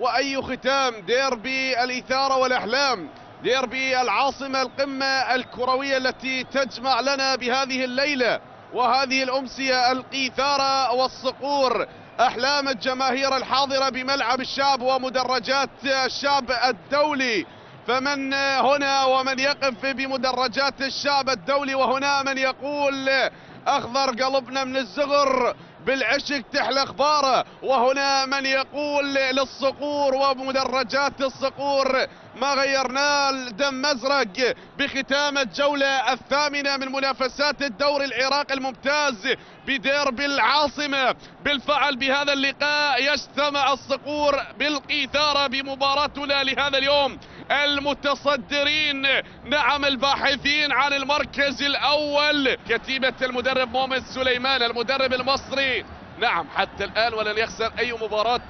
وأي ختام ديربي الإثارة والأحلام، ديربي العاصمة، القمة الكروية التي تجمع لنا بهذه الليلة وهذه الأمسية القيثارة والصقور، أحلام الجماهير الحاضرة بملعب الشاب ومدرجات الشاب الدولي. فمن هنا ومن يقف بمدرجات الشاب الدولي، وهنا من يقول أخضر قلبنا من الزغر بالعشق تحلى اخباره، وهنا من يقول للصقور ومدرجات الصقور ما غيرناه الدم ازرق بختام الجوله الثامنه من منافسات الدوري العراقي الممتاز بديربي العاصمه. بالفعل بهذا اللقاء يجتمع الصقور بالقيثاره بمباراتنا لهذا اليوم، المتصدرين نعم الباحثين عن المركز الاول كتيبة المدرب مؤمن سليمان المدرب المصري. نعم حتى الان ولن يخسر اي مباراة،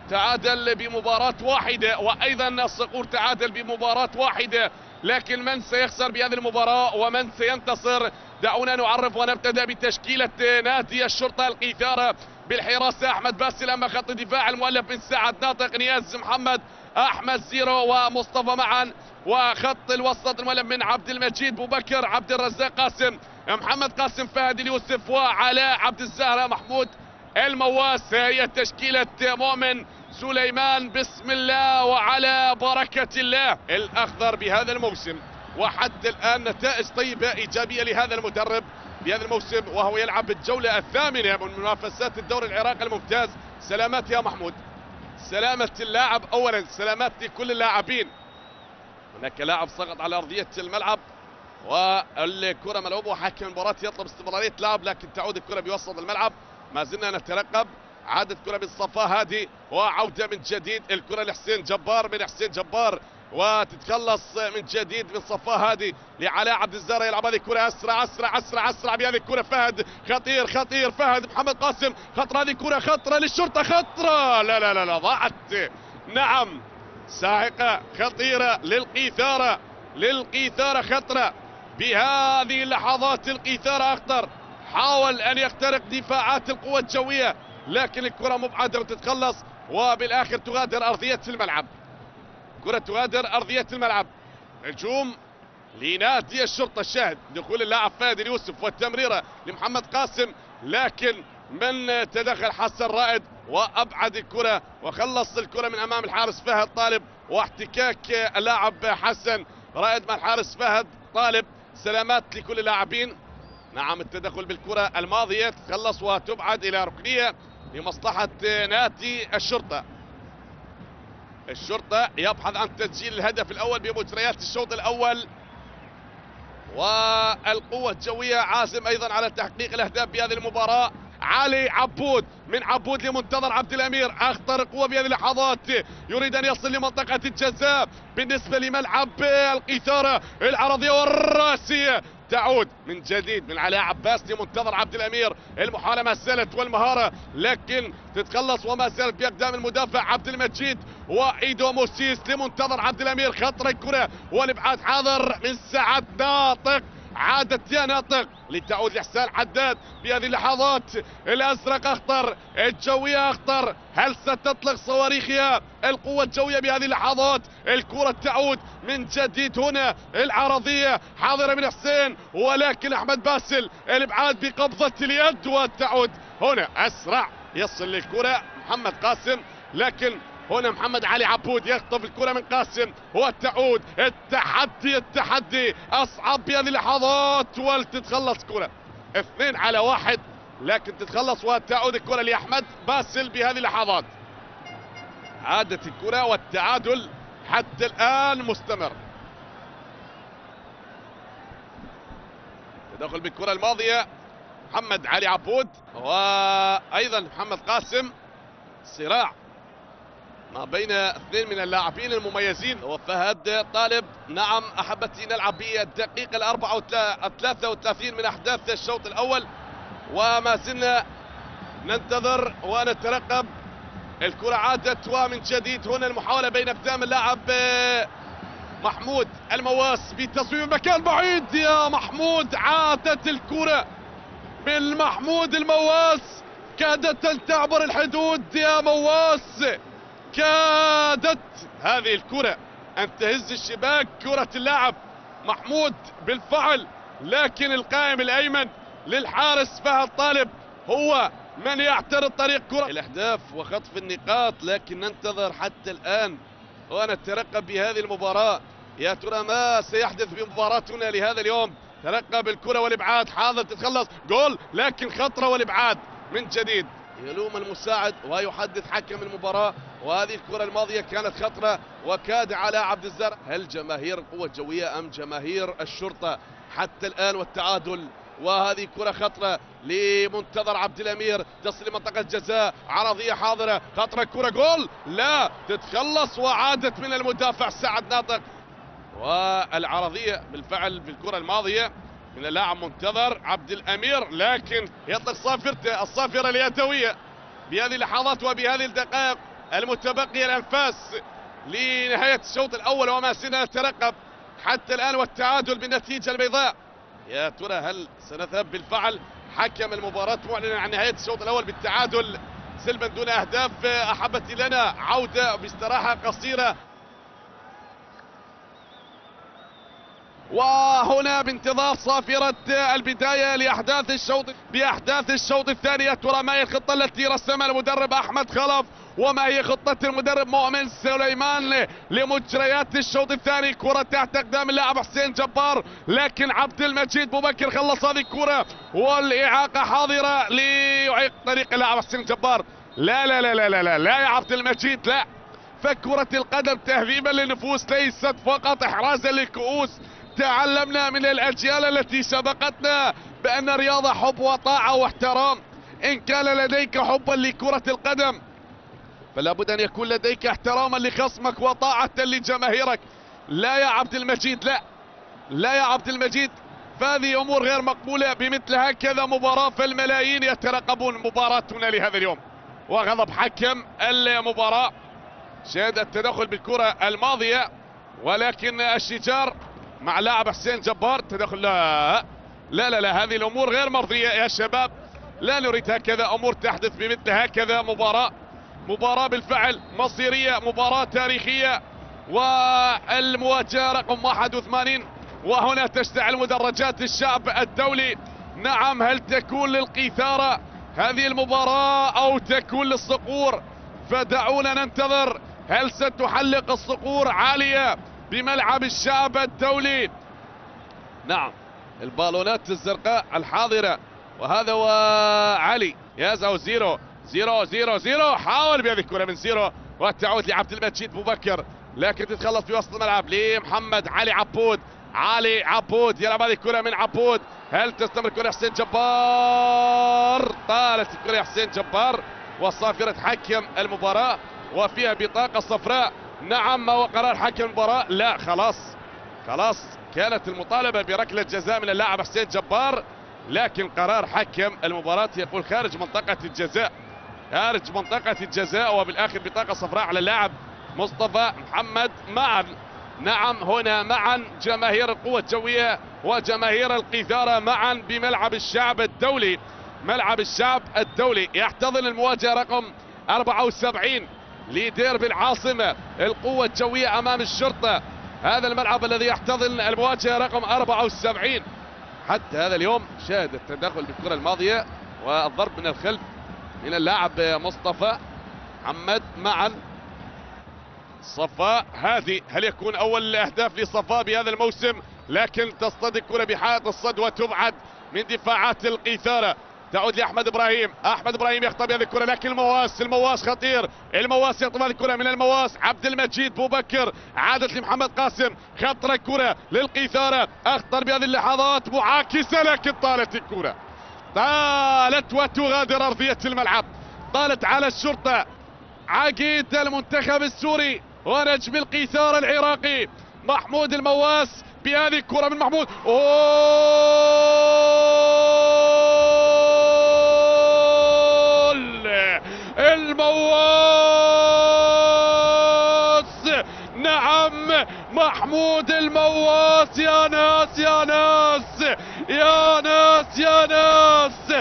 تعادل بمباراة واحدة، وايضا الصقور تعادل بمباراة واحدة، لكن من سيخسر بهذه المباراة ومن سينتصر؟ دعونا نعرف ونبتدأ بتشكيلة نادي الشرطة القيثارة. بالحراسة احمد باسل، اما خط الدفاع المؤلف من سعد ناطق، نياز محمد، احمد زيرو ومصطفى معا، وخط الوسط المؤلف من عبد المجيد بوبكر، عبد الرزاق قاسم، محمد قاسم، فهد اليوسف، وعلاء عبد الزهرة، محمود المواس. هي تشكيلة مؤمن سليمان، بسم الله وعلى بركة الله. الاخضر بهذا الموسم وحتى الان نتائج طيبة ايجابية لهذا المدرب بهذا الموسم، وهو يلعب بالجولة الثامنة من منافسات الدوري العراقي الممتاز. سلامات يا محمود، سلامة اللاعب اولا، سلامات لكل اللاعبين. هناك لاعب سقط على ارضية الملعب والكرة ملعوبة، وحكم المباراة يطلب استمرارية لعب، لكن تعود الكرة بوسط الملعب. ما زلنا نترقب، عادت كرة من صفاء هادي وعودة من جديد، الكرة لحسين جبار من حسين جبار، وتتخلص من جديد من صفاء هادي لعلاء عبد الزهرة، يلعب هذه الكرة اسرع اسرع اسرع اسرع بهذه الكرة. فهد خطير خطير، فهد محمد قاسم خطرة، هذه كرة خطرة للشرطة، خطرة لا لا لا لا ضاعت. نعم ساحقة خطيرة للقيثارة، للقيثارة خطرة بهذه اللحظات. القيثارة اخطر، حاول ان يخترق دفاعات القوة الجوية، لكن الكرة مبعدة وتتخلص، وبالاخر تغادر ارضية الملعب. كرة تغادر ارضية الملعب. هجوم لنادي الشرطة، الشاهد دخول اللاعب فهد اليوسف والتمريرة لمحمد قاسم، لكن من تدخل حسن رائد وابعد الكرة وخلص الكرة من امام الحارس فهد طالب، واحتكاك اللاعب حسن رائد مع الحارس فهد طالب. سلامات لكل اللاعبين. نعم التدخل بالكرة الماضية تخلص وتبعد الى ركنية لمصلحة نادي الشرطة. الشرطة يبحث عن تسجيل الهدف الاول بمجريات الشوط الاول، والقوة الجوية عازم ايضا على تحقيق الاهداف بهذه المباراة. علي عبود، من عبود لمنتظر عبد الامير، اخطر قوة بهذه اللحظات، يريد ان يصل لمنطقة الجزاء بالنسبة لملعب القيثارة. العرضية والراسية تعود من جديد من علاء عباس لمنتظر عبد الامير، المحاولة ما زالت والمهارة، لكن تتخلص وما زالت باقدام المدافع عبد المجيد، وايدو موسيس لمنتظر عبد الامير، خطر الكرة والابعاد حاضر من سعد ناطق، عادت يا ناطق لتعود لحسان حداد بهذه اللحظات. الازرق اخطر، الجوية اخطر، هل ستطلق صواريخها القوة الجوية بهذه اللحظات؟ الكرة تعود من جديد هنا، العرضية حاضرة من حسين، ولكن احمد باسل الابعاد بقبضة اليد، وتعود هنا اسرع يصل للكرة محمد قاسم، لكن هنا محمد علي عبود يخطف الكرة من قاسم وتعود. التحدي التحدي اصعب بهذه اللحظات، ولتتخلص كرة 2 على 1، لكن تتخلص وتعود الكرة لاحمد باسل بهذه اللحظات. عادت الكرة والتعادل حتى الان مستمر. تدخل بالكرة الماضية محمد علي عبود وايضا محمد قاسم، صراع ما بين 2 من اللاعبين المميزين، وفهد طالب. نعم احبتي نلعب بالدقيقة 33 من احداث الشوط الاول، وما زلنا ننتظر ونترقب. الكرة عادت ومن جديد هنا المحاولة بين اقدام اللاعب محمود المواس بتصويب مكان بعيد. يا محمود عادت الكرة من محمود المواس، كادت ان تعبر الحدود. يا مواس وكادت هذه الكرة أن تهز الشباك. كرة اللاعب محمود بالفعل، لكن القائم الأيمن للحارس فهد طالب هو من يعترض طريق كرة الأهداف وخطف النقاط. لكن ننتظر حتى الآن ونترقب بهذه المباراة. يا ترى ما سيحدث بمباراتنا لهذا اليوم؟ ترقب الكرة والإبعاد، حاضر تتخلص جول، لكن خطرة والإبعاد من جديد. يلوم المساعد ويحدث حكم المباراة. وهذه الكرة الماضية كانت خطرة وكاد على عبد الزرع. هل جماهير القوة الجوية أم جماهير الشرطة حتى الآن؟ والتعادل. وهذه كرة خطرة لمنتظر عبد الأمير، تصل منطقة جزاء، عرضية حاضرة، خطرة، كرة جول، لا تتخلص وعادت من المدافع سعد ناطق. والعرضية بالفعل في الكرة الماضية من اللاعب منتظر عبد الأمير، لكن يطلق صافرته الصافرة اليدوية بهذه اللحظات وبهذه الدقائق المتبقية الأنفاس لنهاية الشوط الأول. وما زلنا نترقب حتى الآن والتعادل بالنتيجة البيضاء. يا ترى هل سنذهب بالفعل؟ حكم المباراة معلن عن نهاية الشوط الأول بالتعادل سلبا دون أهداف أحبت لنا عودة باستراحة قصيرة. وهنا بانتظار صافرة البداية بأحداث الشوط الثاني. يا ترى ما هي الخطة التي رسمها المدرب أحمد خلف؟ وما هي خطة المدرب مؤمن سليمان لمجريات الشوط الثاني؟ كرة تحت أقدام اللاعب حسين جبار، لكن عبد المجيد بوبكر خلص هذه الكرة، والإعاقة حاضرة ليعيق طريق اللاعب حسين جبار. لا لا لا لا لا لا, لا يا عبد المجيد لا. فكرة القدم تهذيبا للنفوس ليست فقط إحرازا للكؤوس. تعلمنا من الأجيال التي سبقتنا بأن الرياضة حب وطاعة واحترام. إن كان لديك حبا لكرة القدم فلا بد أن يكون لديك احتراما لخصمك وطاعة لجماهيرك. لا يا عبد المجيد لا، لا يا عبد المجيد، فهذه أمور غير مقبولة بمثل هكذا مباراة. فالملايين يترقبون مباراتنا لهذا اليوم. وغضب حكم المباراة، شاهد التدخل بالكرة الماضية، ولكن الشجار مع لاعب حسين جبار تدخل. لا لا لا, لا. هذه الأمور غير مرضية يا شباب. لا نريد هكذا أمور تحدث بمثل هكذا مباراة بالفعل مصيرية، مباراة تاريخية. والمواجهة رقم 81. وهنا تشتعل مدرجات الشعب الدولي. نعم، هل تكون للقيثارة هذه المباراة أو تكون للصقور؟ فدعونا ننتظر. هل ستحلق الصقور عالية بملعب الشعب الدولي؟ نعم، البالونات الزرقاء الحاضرة. وهذا وعلي يازو 0-0-0-0. حاول بهذه الكرة من 0 والتعود لعبد المجيد بوبكر، لكن تتخلص في وسط الملعب لمحمد علي عبود يلعب هذه الكرة من عبود. هل تستمر الكرة حسين جبار؟ طالت الكرة حسين جبار وصافرة حكم المباراة وفيها بطاقة صفراء. نعم، ما هو قرار حكم المباراة؟ لا، خلاص كانت المطالبة بركلة جزاء من اللاعب حسين جبار، لكن قرار حكم المباراة يقول خارج منطقة الجزاء، وبالآخر بطاقة صفراء على اللاعب مصطفى محمد. نعم هنا معا جماهير القوة الجوية وجماهير القيثارة معا بملعب الشعب الدولي. يحتضن المواجهة رقم 74 لديربي العاصمة، القوة الجوية أمام الشرطة. هذا الملعب الذي يحتضن المواجهة رقم 74 حتى هذا اليوم. شاهد التدخل بالكرة الماضية والضرب من الخلف من اللاعب مصطفى محمد معا. صفاء هادي، هل يكون أول الأهداف لصفاء بهذا الموسم؟ لكن تصطدم الكرة بحائط الصد وتبعد من دفاعات القيثارة. تعود لأحمد إبراهيم، يخطب هذه الكرة، لكن المواس خطير، يخطب هذه الكرة من المواس. عبد المجيد بوبكر عادت لمحمد قاسم، خطر الكرة للقيثارة، أخطر بهذه اللحظات معاكسة، لكن طالت الكرة، وتغادر أرضية الملعب، طالت على الشرطة. عقيد المنتخب السوري ونجم القيثارة العراقي محمود المواس بهذه الكرة من محمود. المواس، نعم محمود المواس. يا ناس،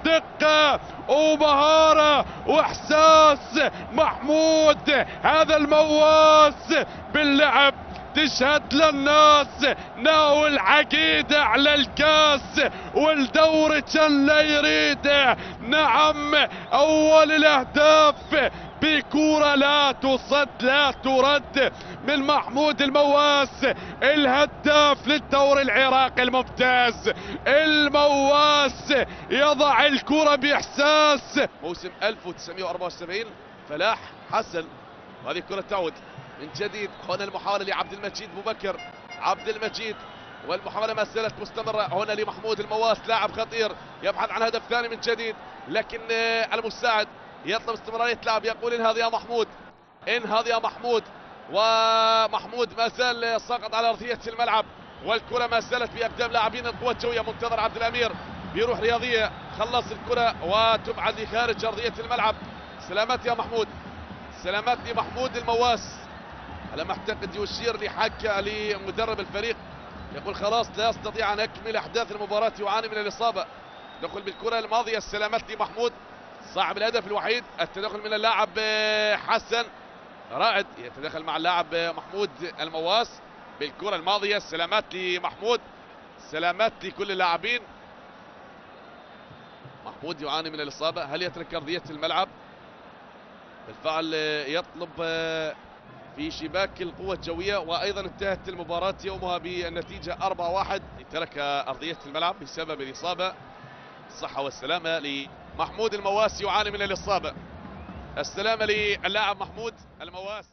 دقة ومهارة واحساس محمود هذا المواس باللعب تشهد للناس ناو العقيدة على الكاس والدور كان لا يريده. نعم أول الأهداف بكورة لا تصد لا ترد من محمود المواس الهداف للدور العراقي الممتاز. المواس يضع الكرة بإحساس. موسم 1974 فلاح حسن، وهذه الكرة تعود من جديد. هنا المحاولة لعبد المجيد بوبكر، عبد المجيد والمحاولة ما زالت مستمرة. هنا لمحمود المواس لاعب خطير يبحث عن هدف ثاني من جديد، لكن المساعد يطلب استمرارية لعب، يقول انهض يا محمود انهض يا محمود. ومحمود ما زال ساقط على أرضية الملعب والكرة ما زالت بأقدام لاعبين القوة الجوية. منتظر عبد الأمير بروح رياضية، خلص الكرة وتبعد لخارج أرضية الملعب. سلامات يا محمود، سلامات لمحمود المواس. على ما اعتقد يشير لحكة لمدرب الفريق، يقول خلاص لا استطيع ان اكمل احداث المباراة، يعاني من الاصابة. دخل بالكرة الماضية، السلامات لمحمود صاحب الهدف الوحيد. التدخل من اللاعب حسن رائد، يتدخل مع اللاعب محمود المواس بالكرة الماضية. السلامات لمحمود، سلامات لكل اللاعبين. محمود يعاني من الاصابة، هل يترك ارضية الملعب؟ بالفعل يطلب في شباك القوة الجوية، وأيضا انتهت المباراة يومها بالنتيجة 4-1. ترك أرضية الملعب بسبب الإصابة. الصحة والسلامة لمحمود المواس، يعاني من الإصابة. السلامة للاعب محمود المواس.